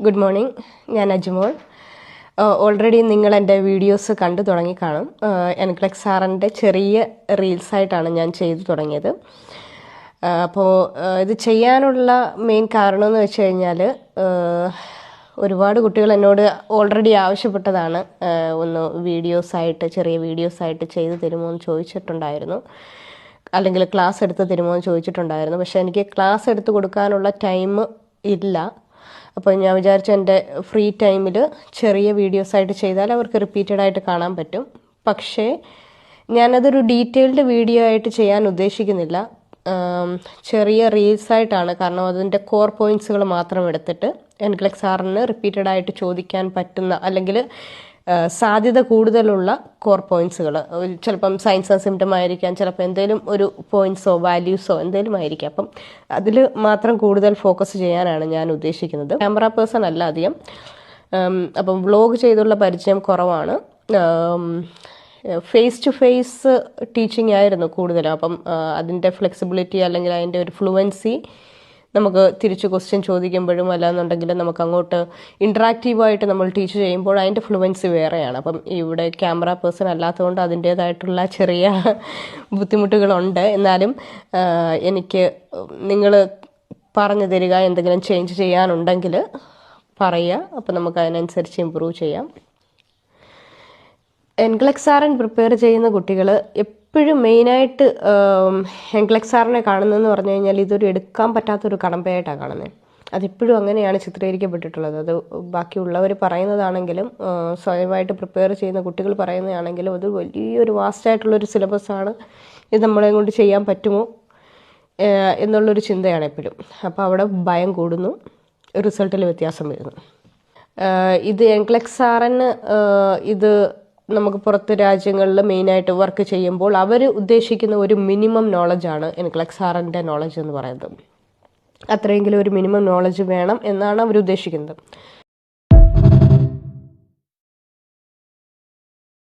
Good morning. ഞാൻ അജ്മോൾ. Already നിങ്ങൾ എൻ്റെ വീഡിയോസ് കണ്ടു തുടങ്ങി കാണും. എൻക്ലക്സ് സാറിൻ്റെ ചെറിയ റീൽസായിട്ടാണ് ഞാൻ ചെയ്തു തുടങ്ങിയത്. അപ്പോൾ ഇത് ചെയ്യാനുള്ള മെയിൻ കാരണം എന്ന് വെച്ച് കഴിഞ്ഞാൽ ഒരുപാട് കുട്ടികൾ എന്നോട് ഓൾറെഡി ആവശ്യപ്പെട്ടതാണ്, ഒന്ന് വീഡിയോസായിട്ട് ചെറിയ വീഡിയോസായിട്ട് ചെയ്തു തരുമോ എന്ന് ചോദിച്ചിട്ടുണ്ടായിരുന്നു, അല്ലെങ്കിൽ ക്ലാസ് എടുത്ത് തരുമോ എന്ന് ചോദിച്ചിട്ടുണ്ടായിരുന്നു. പക്ഷേ എനിക്ക് ക്ലാസ് എടുത്ത് കൊടുക്കാനുള്ള ടൈം ഇല്ല. അപ്പോൾ ഞാൻ വിചാരിച്ചു എൻ്റെ ഫ്രീ ടൈമിൽ ചെറിയ വീഡിയോസായിട്ട് ചെയ്താൽ അവർക്ക് റിപ്പീറ്റഡായിട്ട് കാണാൻ പറ്റും. പക്ഷേ ഞാനതൊരു ഡീറ്റെയിൽഡ് വീഡിയോ ആയിട്ട് ചെയ്യാൻ ഉദ്ദേശിക്കുന്നില്ല. ചെറിയ റീൽസായിട്ടാണ്. കാരണം അതിൻ്റെ കോർ പോയിൻറ്റ്സുകൾ മാത്രം എടുത്തിട്ട് എൻക്ലക്സ് സാറിന് റിപ്പീറ്റഡായിട്ട് ചോദിക്കാൻ പറ്റുന്ന അല്ലെങ്കിൽ സാധ്യത കൂടുതലുള്ള കോർ പോയിൻറ്റ്സുകൾ, ചിലപ്പം സയൻസ് ആൻഡ് സിംറ്റം ആയിരിക്കാം, ചിലപ്പോൾ എന്തെങ്കിലും ഒരു പോയിൻറ്റ്സോ വാല്യൂസോ എന്തെങ്കിലും ആയിരിക്കാം. അപ്പം അതിൽ മാത്രം കൂടുതൽ ഫോക്കസ് ചെയ്യാനാണ് ഞാൻ ഉദ്ദേശിക്കുന്നത്. ക്യാമറ പേഴ്സൺ അല്ല അധികം. അപ്പം വ്ളോഗ് ചെയ്തുള്ള പരിചയം കുറവാണ്. ഫേസ് ടു ഫേസ് ടീച്ചിങ് ആയിരുന്നു കൂടുതലും. അപ്പം അതിൻ്റെ ഫ്ലെക്സിബിലിറ്റി അല്ലെങ്കിൽ അതിൻ്റെ ഒരു ഫ്ലുവൻസി നമുക്ക് തിരിച്ച് ക്വസ്റ്റ്യൻ ചോദിക്കുമ്പോഴും അല്ലാന്നുണ്ടെങ്കിൽ നമുക്ക് അങ്ങോട്ട് ഇൻട്രാക്റ്റീവായിട്ട് നമ്മൾ ടീച്ച് ചെയ്യുമ്പോൾ അതിൻ്റെ ഫ്ലുവൻസി വേറെയാണ്. അപ്പം ഇവിടെ ക്യാമറ പേഴ്സൺ അല്ലാത്തതുകൊണ്ട് അതിൻ്റേതായിട്ടുള്ള ചെറിയ ബുദ്ധിമുട്ടുകളുണ്ട്. എന്നാലും എനിക്ക് നിങ്ങൾ പറഞ്ഞു തരിക, എന്തെങ്കിലും ചേഞ്ച് ചെയ്യാനുണ്ടെങ്കിൽ പറയുക. അപ്പം നമുക്ക് അതിനനുസരിച്ച് ഇമ്പ്രൂവ് ചെയ്യാം. എൻക്ലക്സ് സാറിന് പ്രിപ്പയർ ചെയ്യുന്ന കുട്ടികൾ എപ്പോഴും മെയിനായിട്ട് എൻക്ലക്സ് സാറിനെ കാണുന്നതെന്ന് പറഞ്ഞു കഴിഞ്ഞാൽ ഇതൊരു എടുക്കാൻ പറ്റാത്തൊരു കടമ്പയായിട്ടാണ് കാണുന്നത്. അതെപ്പോഴും അങ്ങനെയാണ് ചിത്രീകരിക്കപ്പെട്ടിട്ടുള്ളത്. അത് ബാക്കിയുള്ളവർ പറയുന്നതാണെങ്കിലും സ്വയമായിട്ട് പ്രിപ്പയർ ചെയ്യുന്ന കുട്ടികൾ പറയുന്നതാണെങ്കിലും അത് വലിയൊരു വാസ്റ്റായിട്ടുള്ളൊരു സിലബസാണ്. ഇത് നമ്മളെ കൊണ്ട് ചെയ്യാൻ പറ്റുമോ എന്നുള്ളൊരു ചിന്തയാണ് എപ്പോഴും. അപ്പോൾ അവിടെ ഭയം കൂടുന്നു, റിസൾട്ടിൽ വ്യത്യാസം വരുന്നു. ഇത് എൻക്ലക്സ് സാറിന് ഇത് നമുക്ക് പുറത്ത് രാജ്യങ്ങളിൽ മെയിനായിട്ട് വർക്ക് ചെയ്യുമ്പോൾ അവർ ഉദ്ദേശിക്കുന്ന ഒരു മിനിമം നോളജാണ് എൻക്ലക്സ് സാറിൻ്റെ നോളജ് എന്ന് പറയുന്നത്. അത്രയെങ്കിലും ഒരു മിനിമം നോളജ് വേണം എന്നാണ് അവർ ഉദ്ദേശിക്കുന്നത്.